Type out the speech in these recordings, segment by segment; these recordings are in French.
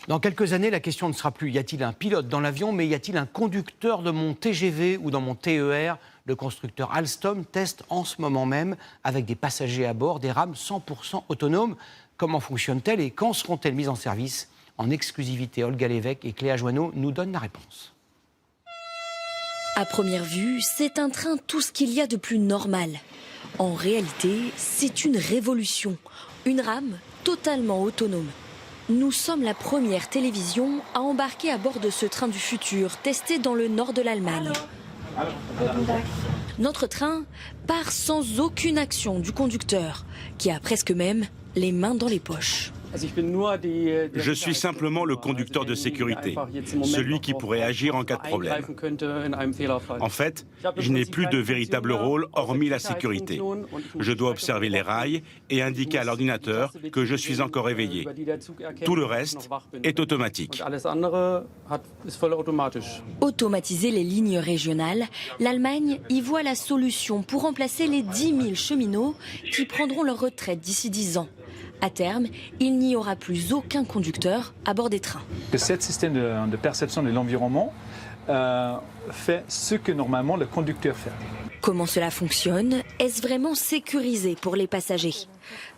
Dans quelques années, la question ne sera plus y a-t-il un pilote dans l'avion, mais y a-t-il un conducteur de mon TGV ou dans mon TER? Le constructeur Alstom teste en ce moment même, avec des passagers à bord, des rames 100% autonomes. Comment fonctionnent-elles et quand seront-elles mises en service? En exclusivité, Olga Lévesque et Cléa Joanneau nous donnent la réponse. À première vue, c'est un train tout ce qu'il y a de plus normal. En réalité, c'est une révolution, une rame totalement autonome. Nous sommes la première télévision à embarquer à bord de ce train du futur, testé dans le nord de l'Allemagne. Notre train part sans aucune action du conducteur, qui a presque même les mains dans les poches. Je suis simplement le conducteur de sécurité, celui qui pourrait agir en cas de problème. En fait, je n'ai plus de véritable rôle hormis la sécurité. Je dois observer les rails et indiquer à l'ordinateur que je suis encore éveillé. Tout le reste est automatique. Automatiser les lignes régionales, l'Allemagne y voit la solution pour remplacer les 10 000 cheminots qui prendront leur retraite d'ici 10 ans. À terme, il n'y aura plus aucun conducteur à bord des trains. Ce système de perception de l'environnement fait ce que normalement le conducteur fait. Comment cela fonctionne? Est-ce vraiment sécurisé pour les passagers?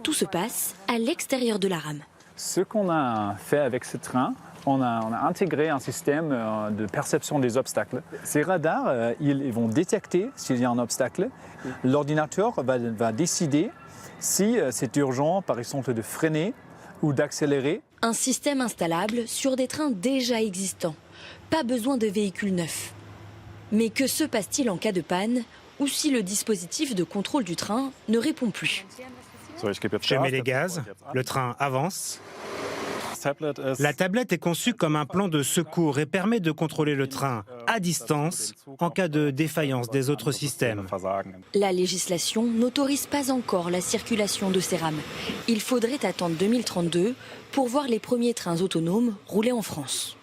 Tout se passe à l'extérieur de la rame. Ce qu'on a fait avec ce train, on a intégré un système de perception des obstacles. Ces radars, ils vont détecter s'il y a un obstacle. L'ordinateur va décider si c'est urgent, par exemple, de freiner ou d'accélérer. Un système installable sur des trains déjà existants. Pas besoin de véhicules neufs. Mais que se passe-t-il en cas de panne ou si le dispositif de contrôle du train ne répond plus? Je mets les gaz, le train avance. La tablette est conçue comme un plan de secours et permet de contrôler le train à distance en cas de défaillance des autres systèmes. La législation n'autorise pas encore la circulation de ces rames. Il faudrait attendre 2032 pour voir les premiers trains autonomes rouler en France.